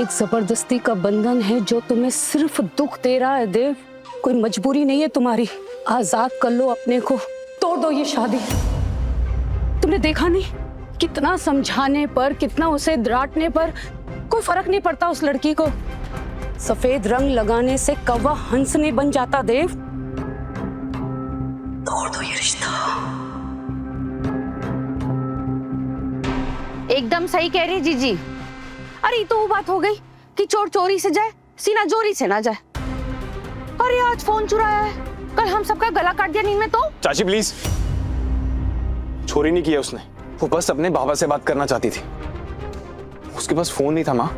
एक जबरदस्ती का बंधन है जो तुम्हें सिर्फ दुख दे रहा है देव। कोई मजबूरी नहीं है तुम्हारी। आजाद कर लो अपने को, तोड़ दो ये शादी। तुमने देखा नहीं कितना समझाने पर, कितना उसे डांटने पर कोई फर्क नहीं पड़ता उस लड़की को। सफेद रंग लगाने से कौवा हंस नहीं बन जाता देव। तोड़ दो ये रिश्ता। एकदम सही कह रही जीजी। अरे ये तो वो बात हो गई कि चोर चोरी से जाए, सीना चोरी से ना जाए। अरे आज फोन चुराया है, कल हम सबका गला काट दिया नींद में तो। चाची प्लीज, चोरी नहीं किया उसने, वो बस अपने बाबा से बात करना चाहती थी। उसके पास फोन नहीं था माँ,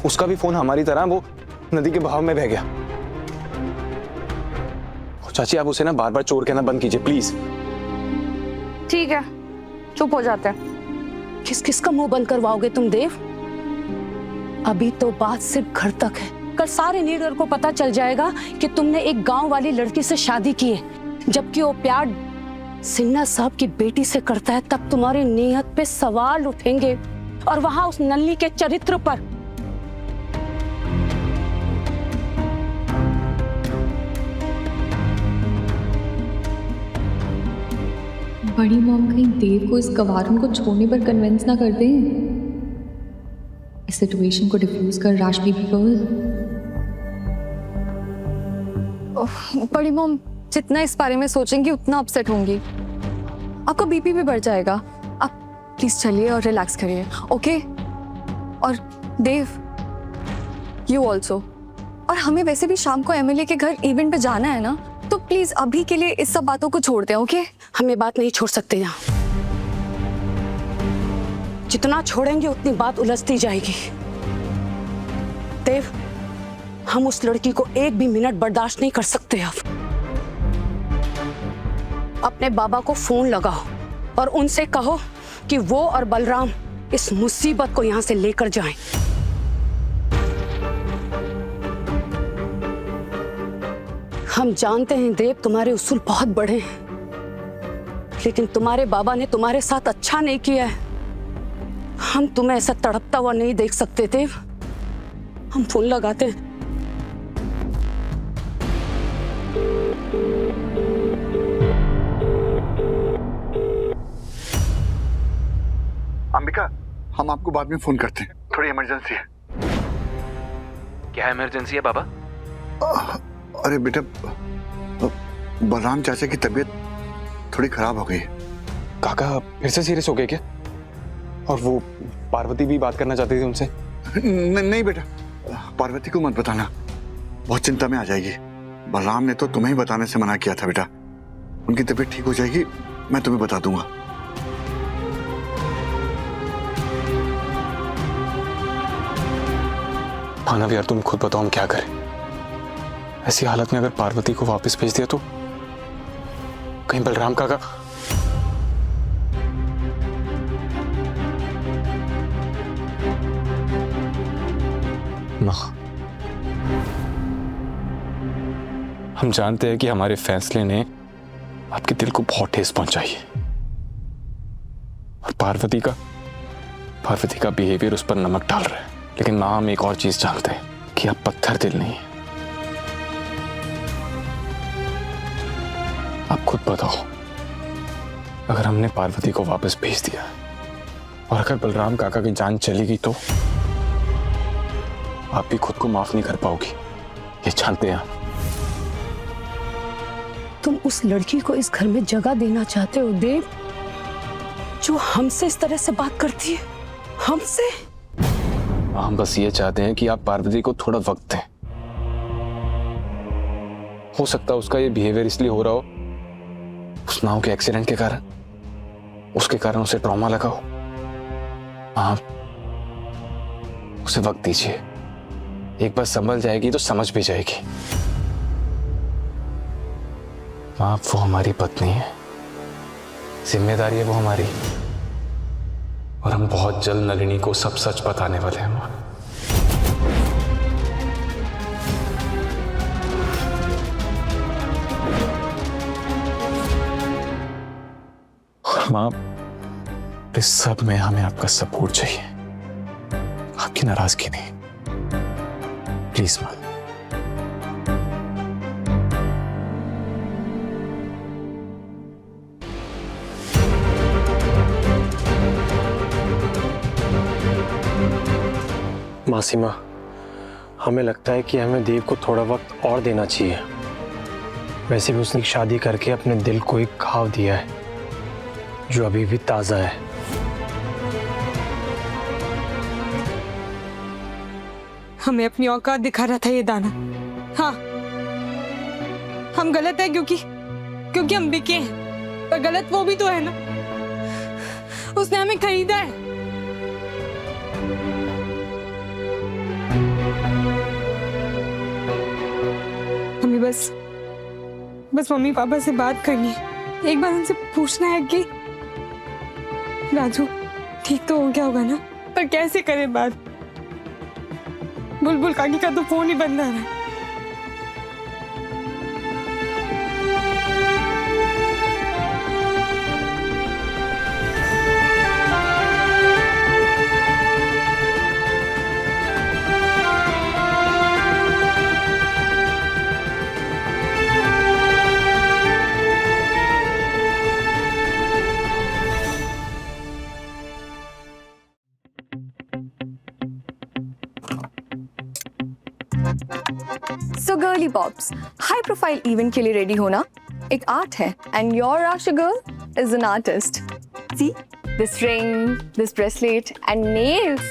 उसका भी फोन हमारी तरह वो नदी के बहाव में बह गया। चाची आप उसे ना बार बार चोर कहना बंद कीजिए प्लीज। ठीक है, चुप हो जाते हैं। किस किस का मुंह बंद करवाओगे तुम देव? अभी तो बात सिर्फ घर तक है। कल सारे नीडर को पता चल जाएगा कि तुमने एक गांव वाली लड़की से शादी की है, जबकि वो प्यार सिन्हा साहब की बेटी से करता है। तब तुम्हारी नीयत पे सवाल उठेंगे और वहां उस नल्ली के चरित्र पर। बड़ी मॉम कहीं देव को इस गवारन को छोड़ने पर कन्विंस ना कर दें। इस सिचुएशन को डिफ्यूज कर राशि भी बोल। बड़ी मॉम जितना इस बारे में सोचेंगी उतना अपसेट होंगी, आपका बीपी भी बढ़ जाएगा। आप प्लीज चलिए और रिलैक्स करिए, ओके? और देव, यू ऑल्सो। और हमें वैसे भी शाम को एमएलए के घर इवेंट पे जाना है ना, तो प्लीज अभी के लिए इस सब बातों को छोड़ दें, ओके? हम ये बात नहीं छोड़ सकते यहाँ। जितना छोड़ेंगे उतनी बात उलझती जाएगी। देव, हम उस लड़की को एक भी मिनट बर्दाश्त नहीं कर सकते। अब अपने बाबा को फोन लगाओ और उनसे कहो कि वो और बलराम इस मुसीबत को यहाँ से लेकर जाएं। हम जानते हैं देव, तुम्हारे उसूल बहुत बड़े हैं, लेकिन तुम्हारे बाबा ने तुम्हारे साथ अच्छा नहीं किया है। हम तुम्हें ऐसा तड़पता हुआ नहीं देख सकते देव। हम फोन लगाते हैं। अंबिका, हम आपको बाद में फोन करते हैं, थोड़ी इमरजेंसी है। क्या इमरजेंसी है बाबा? अरे बेटा, बलराम चाचा की तबीयत थोड़ी खराब हो गई है। काका फिर से सीरियस हो गए क्या? और वो पार्वती भी बात करना चाहती थी उनसे। नहीं बेटा, पार्वती को मत बताना, बहुत चिंता में आ जाएगी। बलराम ने तो तुम्हें ही बताने से मना किया था बेटा। उनकी तबीयत ठीक हो जाएगी, मैं तुम्हें बता दूंगा। मानव यार, तुम खुद बताओ हम क्या करें। ऐसी हालत में अगर पार्वती को वापस भेज दिया तो कहीं बलराम काका। ना, हम जानते हैं कि हमारे फैसले ने आपके दिल को बहुत ठेस पहुंचाई है, और पार्वती का बिहेवियर उस पर नमक डाल रहा है। लेकिन मां, हम एक और चीज जानते हैं कि आप पत्थर दिल नहीं है। आप खुद बताओ, अगर हमने पार्वती को वापस भेज दिया और अगर बलराम काका की जान चली गई तो आप भी खुद को माफ नहीं कर पाओगी, ये जानते हैं। तुम उस लड़की को इस घर में जगह देना चाहते हो देव, जो हमसे इस तरह से बात करती है? हमसे? हम बस ये चाहते हैं कि आप पार्वती को थोड़ा वक्त दें। हो सकता है उसका ये बिहेवियर इसलिए हो रहा हो उस नाव के एक्सीडेंट के कारण, उसके कारण उसे ट्रॉमा लगा हो। आप उसे वक्त दीजिए, एक बार संभल जाएगी तो समझ भी जाएगी। आप वो हमारी पत्नी है, जिम्मेदारी है वो हमारी, और हम बहुत जल्द नलिनी को सब सच बताने वाले हैं मां। मां, इस सब में हमें आपका सपोर्ट चाहिए, आपकी की नाराजगी नहीं, प्लीज माँ। मासीमा, हमें लगता है कि हमें देव को थोड़ा वक्त और देना चाहिए। वैसे भी उसने शादी करके अपने दिल को एक घाव दिया है जो अभी भी ताजा है। हमें अपनी औकात दिखा रहा था ये दाना। हाँ, हम गलत है क्योंकि हम बिके हैं, पर गलत वो भी तो है ना, उसने हमें खरीदा है। हमें बस मम्मी पापा से बात करनी है। एक बार उनसे पूछना है कि राजू ठीक तो हो गया होगा ना, पर कैसे करें बात? बुलबुल काकी का तो फोन ही बंद आ रहा है। So girly pops, high profile event के लिए ready होना एक art है, and your Rasha girl is an artist. See this ring, this bracelet and nails,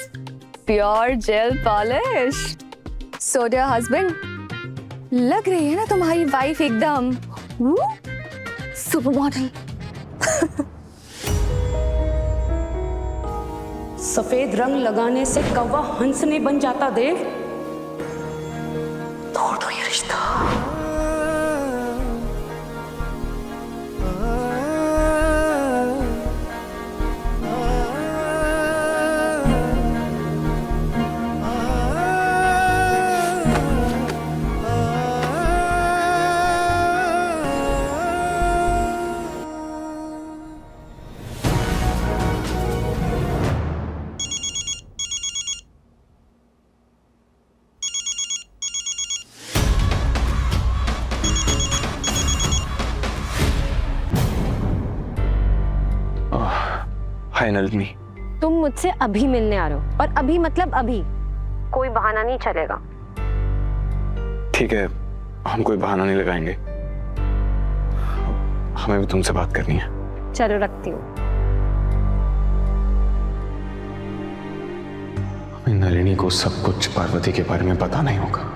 pure gel polish. So dear husband, लग रही है ना तुम्हारी wife एकदम supermodel. सफेद रंग लगाने से कौवा हंस नहीं बन जाता देव। तोड़ दो ये रिश्ता। हाय नलिनी। तुम मुझसे अभी मिलने आ रहे हो, और अभी मतलब अभी, कोई बहाना नहीं चलेगा। ठीक है, हम कोई बहाना नहीं लगाएंगे, हमें भी तुमसे बात करनी है। चलो रखती हूँ। हमें नलिनी को सब कुछ पार्वती के बारे में पता नहीं होगा।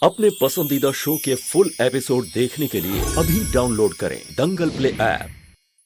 अपने पसंदीदा शो के फुल एपिसोड देखने के लिए अभी डाउनलोड करें दंगल प्ले ऐप।